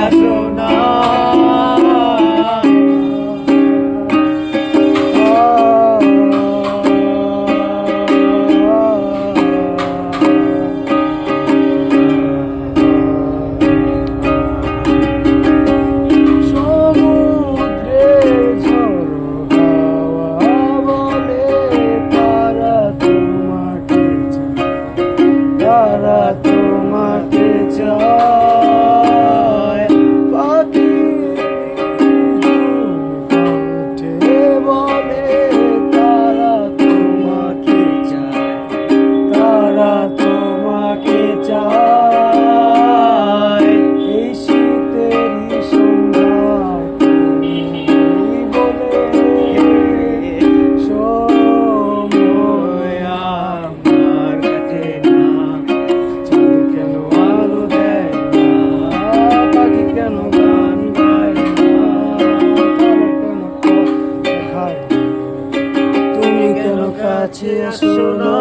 আসো না। তারা তোমাকে চায়, পাখি উঠে বলে তারা তোমাকে চায়, তারা তোমাকে চায়। এই শীতেরই সন্ধ্যায় তুমি বলে সময় আমার কাটে না। তুমি কেন কাছে আসো না?